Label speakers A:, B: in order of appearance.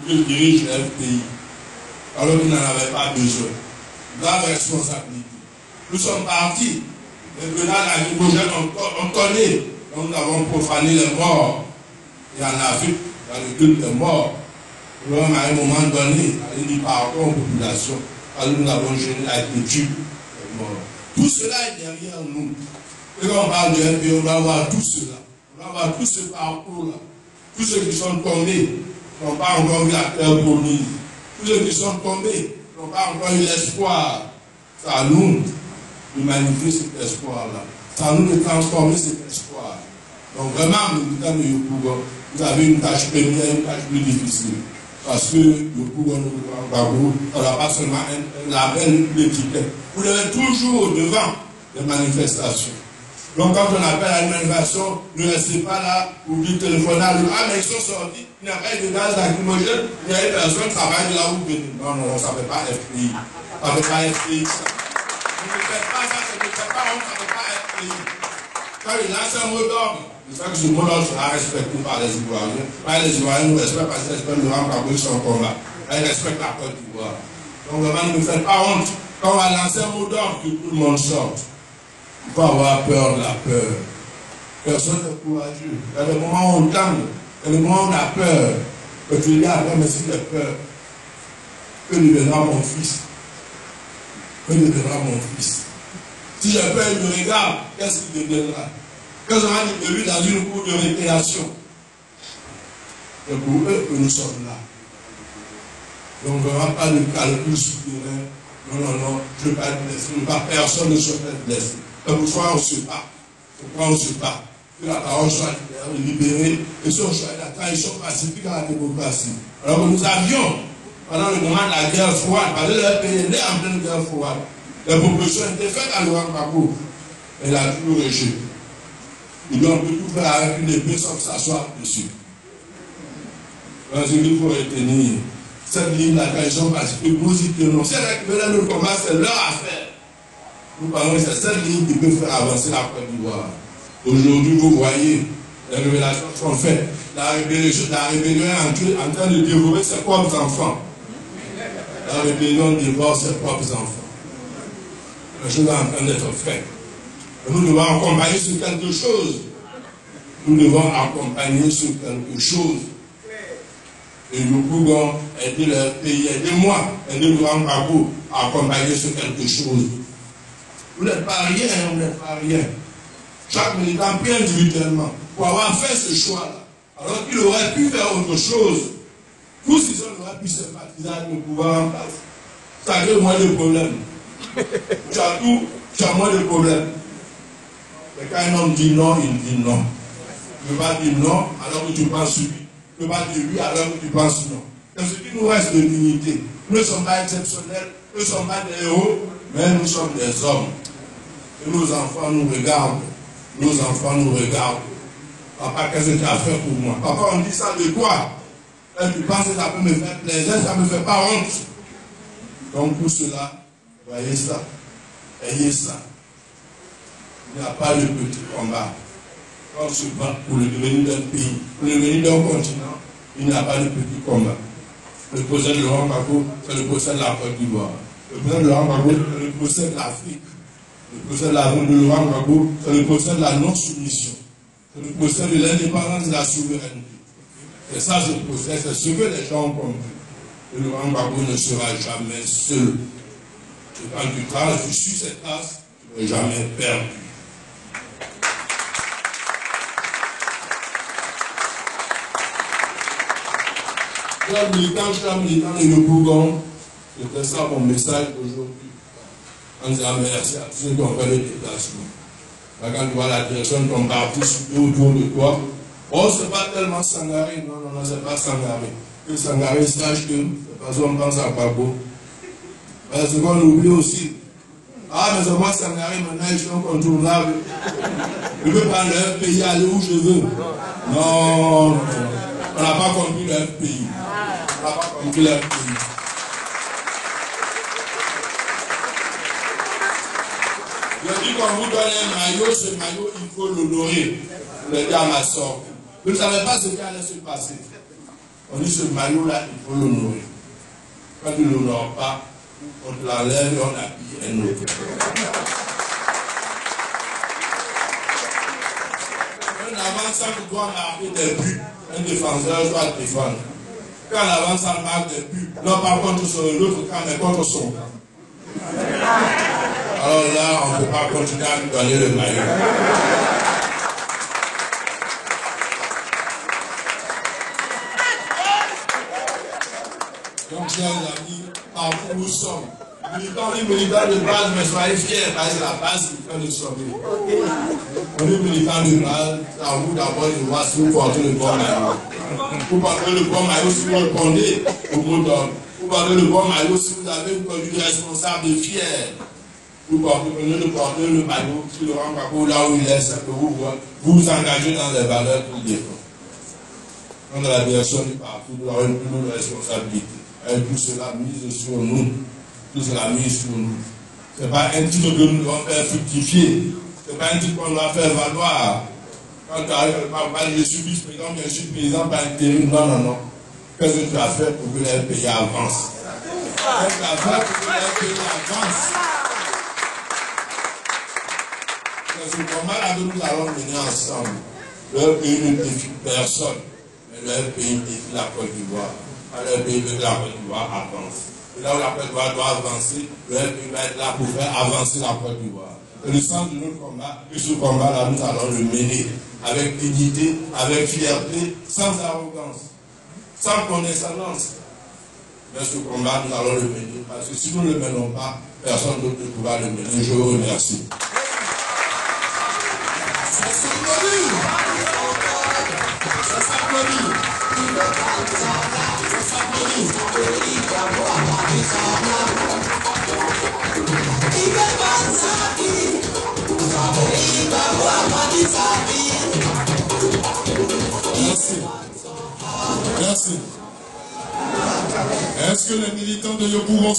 A: que dirige le pays, alors qu'il n'en avait pas besoin. Grave responsabilité. Nous sommes partis. Maintenant, la lacrymogène, on connaît. Donc, nous avons profané les morts. Et en Afrique, dans le culte des morts, l'homme, à un moment donné, a dit pardon aux populations. Alors, nous avons gêné la culture des morts. Tout cela est derrière nous. Et quand on parle de un pays, on va voir tout cela. On va voir tout ce parcours-là. Tous ceux qui sont tombés n'ont pas encore eu la terre promise. Tous ceux qui sont tombés n'ont pas encore eu l'espoir. C'est à nous de magnifier cet espoir-là. C'est à nous de transformer cet espoir. Donc vraiment, militant de Yopougon, vous avez une tâche première, une tâche plus difficile. Parce que Yopougon, on n'a pas seulement un label, une étiquette. Vous devez toujours au-devant des manifestations. Donc quand on appelle à une manifestation, ne restez pas là ou dites téléphoner à l'autre. Ah mais ils sont sortis, il n'y a pas eu de gaz lacrymogène, il y a une personne qui travaille de là où vous venez. Non, non, ça ne fait pas FPI. Ça ne fait pas FPI, ça. Vous ne faites pas ça, ça ne fait pas honte, ça ne fait pas FPI. Quand il lance un mot d'ordre, j'espère que ce mot d'ordre sera respecté par les Ivoiriens. Les Ivoiriens nous respectent parce qu'ils respectent le rang Kabou son combat. Ils respectent la Côte d'Ivoire. Donc vraiment, ne faites pas honte. Quand on va lancer un mot d'ordre, que tout le monde sorte. Il faut avoir peur de la peur. Personne n'est courageux. Il y a des moments où on tangue, il y a des moments où on a peur. Que tu dis après, mais si j'ai peur, que deviendra mon fils? Que deviendra mon fils? Si j'ai peur, il me regarde, qu'est-ce qu'il deviendra? Quand on a dit de lui dans une cour de récréation, c'est pour eux que nous sommes là. Donc vraiment pas de calcul souterrain. Non, non, non, je ne veux pas être blessé. Personne ne souhaite être blessé. Donc pourquoi on se bat? Pourquoi on se bat? Que la parole soit libérée et ce soit la trahison pacifique à la démocratie. Alors que nous avions, pendant le moment de la guerre froide, parce que le pays est né en pleine guerre froide, les propositions étaient faites à Laurent Gbagbo. Elle a toujours rejeté. Et donc on peut tout faire avec une épée sans s'asseoir dessus. Donc il faut retenir cette ligne de la trahison pacifique, nous y tenons. Si elle récupère notre combat, c'est leur affaire. Nous parlons que c'est cette ligne qui peut faire avancer la Côte d'Ivoire. Aujourd'hui, vous voyez les révélations qui sont faites. La rébellion est en train de dévorer ses propres enfants. La rébellion dévore ses propres enfants. Les choses sont en train d'être faites. Et nous devons accompagner sur quelque chose. Nous devons accompagner sur quelque chose. Et nous pouvons aider le pays, aidez-moi, aider Laurent Gbagbo à accompagner sur quelque chose. Vous n'êtes pas rien, vous n'êtes pas rien. Chaque militant prie individuellement pour avoir fait ce choix-là. Alors qu'il aurait pu faire autre chose. Tous ils auraient pu sympathiser avec le pouvoir en place. Ça crée moins de problèmes. Tu as tout, tu as moins de problèmes. Mais quand un homme dit non, il dit non. Tu ne peux pas dire non alors que tu penses oui. Tu ne peux pas dire oui alors que tu penses non. C'est ce qui nous reste de dignité. Nous ne sommes pas exceptionnels, nous ne sommes pas des héros, mais nous sommes des hommes. Et nos enfants nous regardent. Nos enfants nous regardent. Papa, qu'est-ce que tu as fait pour moi? Papa, on dit ça de toi. Et tu penses que ça peut me faire plaisir, ça ne me fait pas honte. Donc pour cela, voyez ça, ayez ça. Il n'y a pas de petit combat. Quand on se bat pour le devenir d'un pays, pour le devenir d'un continent, il n'y a pas de petit combat. Le procès de Laurent Gbagbo, c'est le procès de la Côte d'Ivoire. Le procès de Laurent Gbagbo, c'est le procès de l'Afrique. Le procès de Laurent Gbagbo, c'est le procès de la non-soumission. C'est le procès de l'indépendance et de la souveraineté. C'est ça ce procès, c'est ce que les gens ont compris. Et Laurent Gbagbo ne sera jamais seul. Et quand tu traces, tu suis cette trace, tu ne seras jamais perdu. Je suis militant de Yopougon. C'était ça mon message aujourd'hui. En disant merci à tous ceux qui ont fait le déplacement. Quand tu vois la direction de ton parti autour de toi, oh, c'est pas tellement Sangaré. Non, non, non, c'est pas Sangaré. Que Sangaré sache que c'est parce qu'on pense à Gbagbo. Parce qu'on oublie aussi. Ah, mais c'est moi Sangaré, maintenant je suis incontournable. Je peux prendre le pays, aller où je veux. Non, non. On n'a pas compris le pays. On n'a pas compris le pays. Je dis qu'on vous donne un maillot, ce maillot, il faut l'honorer. Je l'ai dit à ma soeur. Vous ne savez pas ce qui allait se passer. On dit ce maillot-là, il faut l'honorer. Quand tu ne l'honores pas, on te l'enlève et on appuie un autre. Un avant-centre doit marquer des buts. Un défenseur doit défendre. Quand l'avant-centre marque des buts, non pas contre l'autre camp, mais contre son camp. Alors là, on ne peut pas continuer à lui donner le maillot. Donc, chers amis, partout où nous sommes, militants et militants de base, mais soyez fiers, parce que la base, c'est de nous sauver. On est militants de base, à vous d'abord de voir si vous portez le bon maillot. Vous portez le bon maillot si vous répondez au mot d'ordre. Vous portez le bon maillot si vous avez une conduite responsable et fière. Vous prenez le maillot qui le rend pas là où il est, c'est que vous vous engagez dans les valeurs qu'il défend. Dans la direction du parti, nous avons une plus lourde responsabilité. Et tout cela mise sur nous. Tout cela mise sur nous. Ce n'est pas un titre que nous devons faire fructifier. Ce n'est pas un titre qu'on doit faire valoir. Quand tu arrives, je suis vice-président, je suis président par intérim. Non, non, non. Qu'est-ce que tu as fait pour que les pays avancent? Qu'est-ce que tu as fait pour que les pays avancent? C'est ce combat-là que nous allons mener ensemble. Le pays ne défie personne, mais le pays défie la Côte d'Ivoire. Le pays veut que la Côte d'Ivoire avance. Et là où la Côte d'Ivoire doit avancer, le pays va être là pour faire avancer la Côte d'Ivoire. Et le sens de notre combat, et ce combat-là, nous allons le mener avec dignité, avec fierté, sans arrogance, sans condescendance. Mais ce combat, nous allons le mener. Parce que si nous ne le menons pas, personne d'autre ne pourra le mener. Je vous remercie. Merci. Merci. Est-ce que les militants de Yopougon